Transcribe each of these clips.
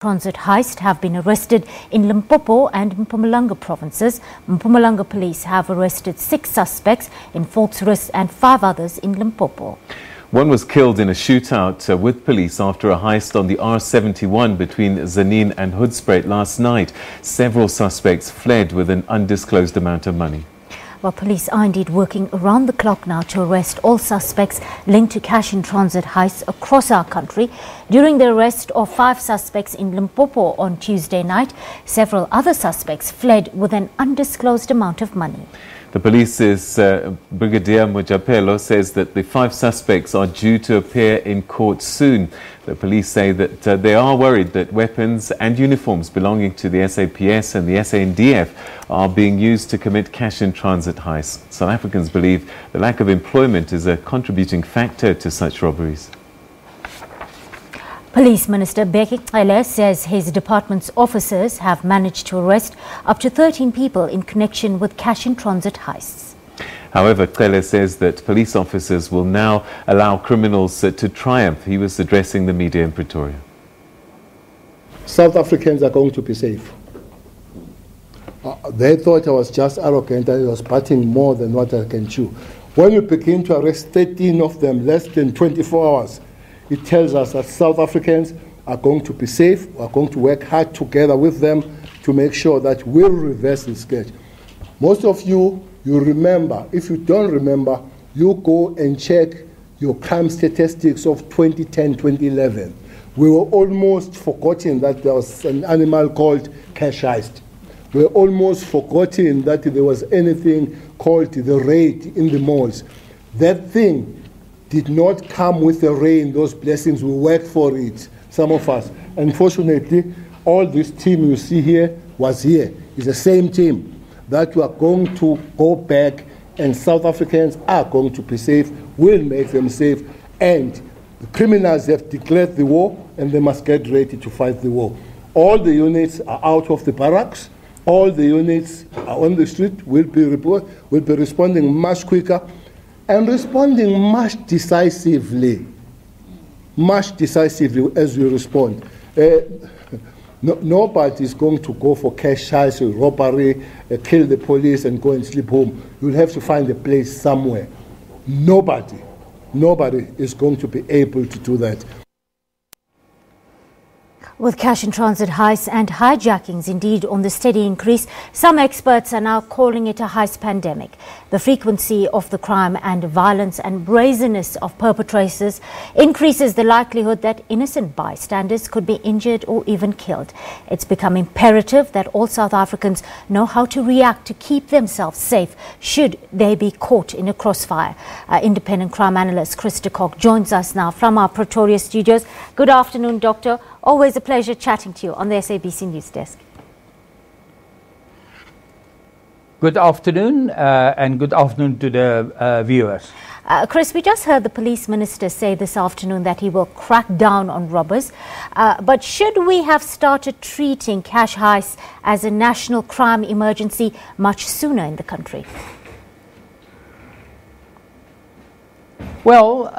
Transit heist have been arrested in Limpopo and Mpumalanga provinces. Mpumalanga police have arrested 6 suspects in Volksrust and 5 others in Limpopo. One was killed in a shootout with police after a heist on the R71 between Zanin and Hoedspruit last night. Several suspects fled with an undisclosed amount of money. Well, police are indeed working around the clock now to arrest all suspects linked to cash-in-transit heists across our country. During the arrest of 5 suspects in Limpopo on Tuesday night, several other suspects fled with an undisclosed amount of money. The police's Brigadier Mojapelo says that the 5 suspects are due to appear in court soon. The police say that they are worried that weapons and uniforms belonging to the SAPS and the SANDF are being used to commit cash-in-transit heists. South Africans believe the lack of employment is a contributing factor to such robberies. Police Minister Bheki Cele says his department's officers have managed to arrest up to 13 people in connection with cash-in-transit heists. However, Cele says that police officers will now allow criminals to triumph. He was addressing the media in Pretoria. South Africans are going to be safe. They thought I was just arrogant and I was biting more than what I can chew. When you begin to arrest 13 of them less than 24 hours, it tells us that South Africans are going to be safe. We are going to work hard together with them to make sure that we'll reverse this sketch. Most of you remember. If you don't remember, you go and check your crime statistics of 2010, 2011. We were almost forgotten that there was an animal called cash heist. We were almost forgotten that there was anything called the raid in the malls. That thing did not come with the rain, those blessings. We worked for it, some of us. Unfortunately, all this team you see here was here. It's the same team that we are going to go back, and South Africans are going to be safe. We'll make them safe. And the criminals have declared the war, and they must get ready to fight the war. All the units are out of the barracks. All the units are on the street. We'll be responding much quicker and responding much decisively as we respond. Nobody is going to go for cash heist or robbery, kill the police and go and sleep home. You'll have to find a place somewhere. Nobody is going to be able to do that. With cash-in-transit heists and hijackings indeed on the steady increase, some experts are now calling it a heist pandemic. The frequency of the crime and violence and brazeness of perpetrators increases the likelihood that innocent bystanders could be injured or even killed. It's become imperative that all South Africans know how to react to keep themselves safe should they be caught in a crossfire. Independent crime analyst Chris De Kok joins us now from our Pretoria studios. Good afternoon, Doctor. Always a pleasure chatting to you on the SABC News Desk. Good afternoon and good afternoon to the viewers. Chris, we just heard the police minister say this afternoon that he will crack down on robbers. But should we have started treating cash heists as a national crime emergency much sooner in the country? Well,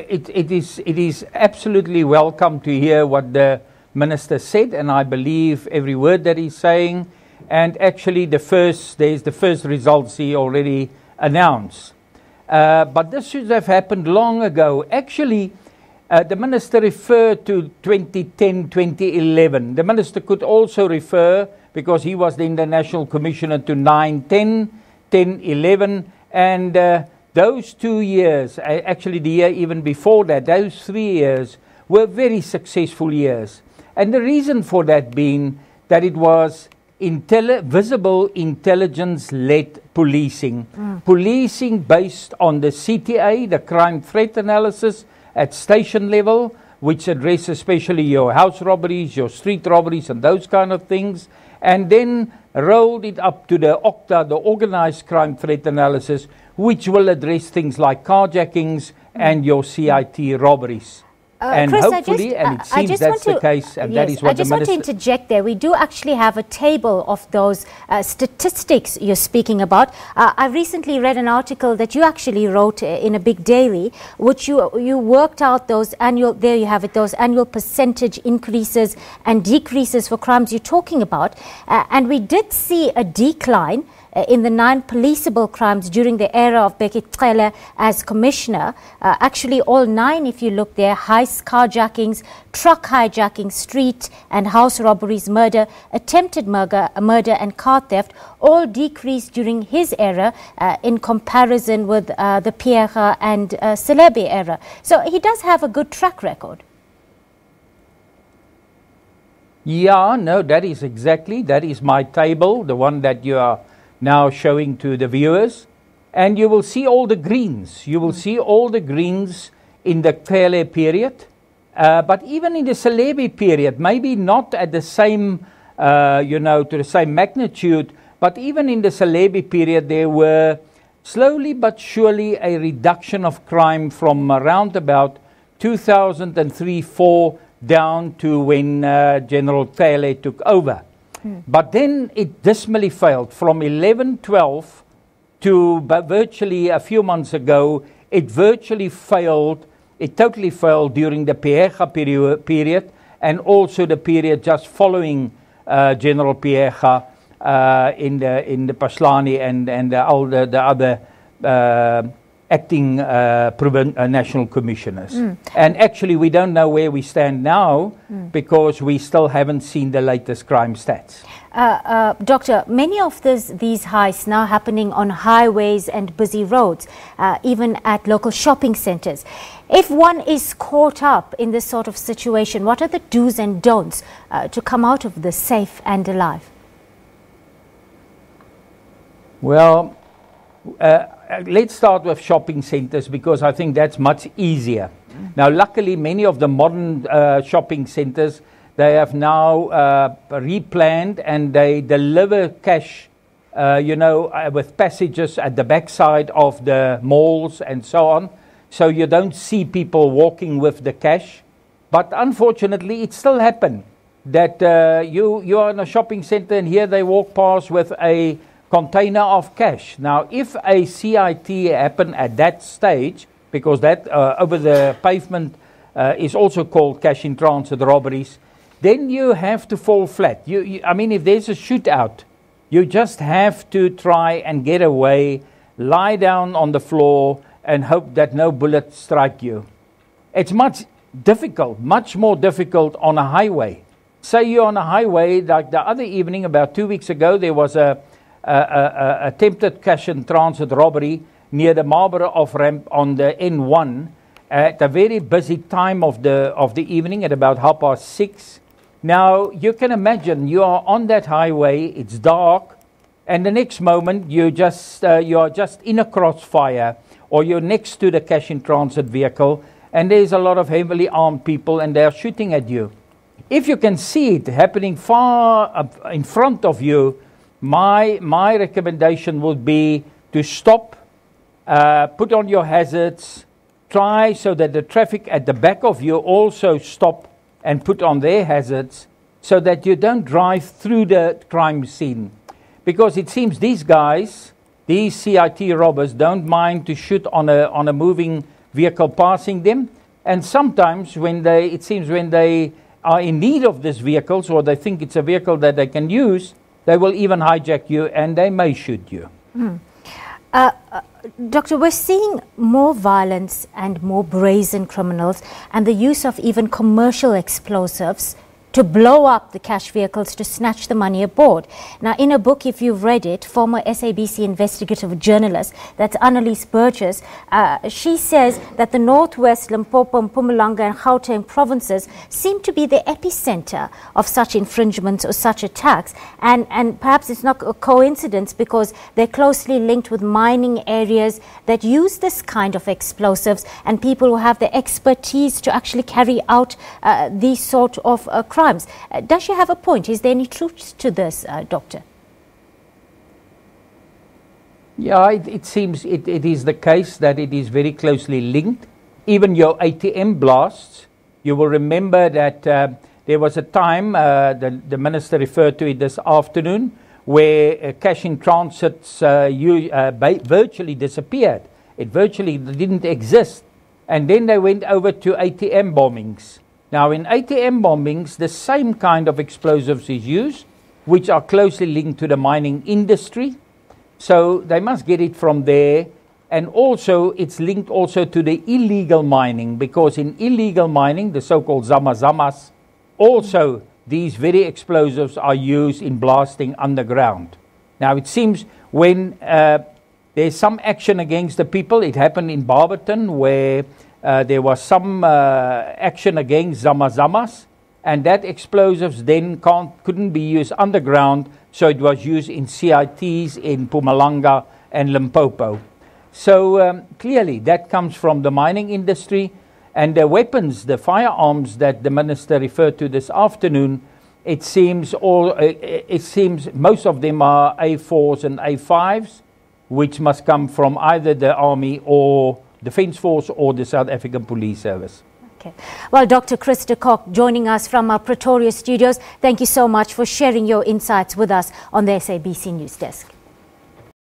it is absolutely welcome to hear what the minister said, and I believe every word that he's saying. And actually, there's the first results he already announced. But this should have happened long ago. Actually, the minister referred to 2010, 2011. The minister could also refer, because he was then the National Commissioner, to 9-10, 10-11, and those 2 years, actually the year even before that, those 3 years were very successful years. And the reason for that being that it was visible intelligence-led policing. Policing based on the CTA, the crime threat analysis at station level, which address especially your house robberies, your street robberies and those kind of things, and then rolled it up to the OCTA, the organized crime threat analysis, which will address things like carjackings and your CIT robberies. And Chris, hopefully, and it seems that's the case, and that is what the minister... I just want to interject there. We do actually have a table of those statistics you're speaking about. I recently read an article that you actually wrote in a big daily, which you worked out those annual, there you have it, those annual percentage increases and decreases for crimes you're talking about. And we did see a decline in the 9 policeable crimes during the era of Bheki Cele as commissioner. Actually, all 9, if you look there, heists, carjackings, truck hijacking, street and house robberies, murder, attempted murder and car theft, all decreased during his era in comparison with the Bheki and Cele era. So he does have a good track record. Yeah, no, that is my table, the one that you are now showing to the viewers, and you will see all the greens. You will see all the greens in the Cele period, but even in the Cele period, maybe not at the same, to the same magnitude, but even in the Cele period, there were slowly but surely a reduction of crime from around about 2003-04 down to when General Cele took over. But then it dismally failed. From 11-12 to virtually a few months ago, it virtually failed. It totally failed during the Bheki period and also the period just following General Bheki in the Paslani and all the other acting national commissioners. And actually we don't know where we stand now because we still haven't seen the latest crime stats. Doctor, many of these heists now happening on highways and busy roads, even at local shopping centres. If one is caught up in this sort of situation, what are the do's and don'ts to come out of this safe and alive? Well, let's start with shopping centres because I think that's much easier. Now, luckily, many of the modern shopping centres, they have now replanned and they deliver cash, with passages at the backside of the malls and so on. So you don't see people walking with the cash. But unfortunately, it still happens that you are in a shopping centre and here they walk past with a container of cash. Now, if a CIT happen at that stage, because that over the pavement is also called cash in transit robberies, then you have to fall flat. I mean, if there's a shootout, you just have to try and get away, lie down on the floor and hope that no bullets strike you. It's much more difficult on a highway. Say you're on a highway, like the other evening, about 2 weeks ago, there was a attempted cash in transit robbery near the Marlborough off-ramp on the N1 at a very busy time of the evening at about 6:30. Now, you can imagine you are on that highway, it's dark, and the next moment you are just in a crossfire or you're next to the cash in transit vehicle and there's a lot of heavily armed people and they are shooting at you. If you can see it happening far up in front of you, my recommendation would be to stop, put on your hazards, try so that the traffic at the back of you also stop and put on their hazards so that you don't drive through the crime scene. Because it seems these guys, these CIT robbers, don't mind to shoot on a moving vehicle passing them. And sometimes when they are in need of these vehicles or they think it's a vehicle that they can use, they will even hijack you and they may shoot you. Doctor, we're seeing more violence and more brazen criminals and the use of even commercial explosives to blow up the cash vehicles to snatch the money aboard. Now, in a book, if you've read it, former SABC investigative journalist, that's Analyst Chris, she says that the Northwest, Limpopo, Mpumalanga and Gauteng provinces seem to be the epicenter of such infringements or such attacks. And perhaps it's not a coincidence because they're closely linked with mining areas that use this kind of explosives and people who have the expertise to actually carry out these sort of crimes. Does she have a point? Is there any truth to this, Doctor? Yeah, it seems it is the case that it is very closely linked. Even your ATM blasts, You will remember that there was a time, the Minister referred to it this afternoon, where cash in transits virtually disappeared. It virtually didn't exist. And then they went over to ATM bombings. Now in ATM bombings, the same kind of explosives is used, which are closely linked to the mining industry. So they must get it from there. And also it's linked also to the illegal mining, because in illegal mining, the so-called zamazamas, also these very explosives are used in blasting underground. Now it seems when there's some action against the people, it happened in Barberton where there was some action against zamazamas, and that explosives then couldn't be used underground, so it was used in CITs in Mpumalanga and Limpopo. So clearly that comes from the mining industry, and the weapons, the firearms that the Minister referred to this afternoon, it seems most of them are A4s and A5s, which must come from either the Army or Defence Force or the South African Police Service. Okay. Well, Dr. Chris De Kok joining us from our Pretoria studios. Thank you so much for sharing your insights with us on the SABC News Desk.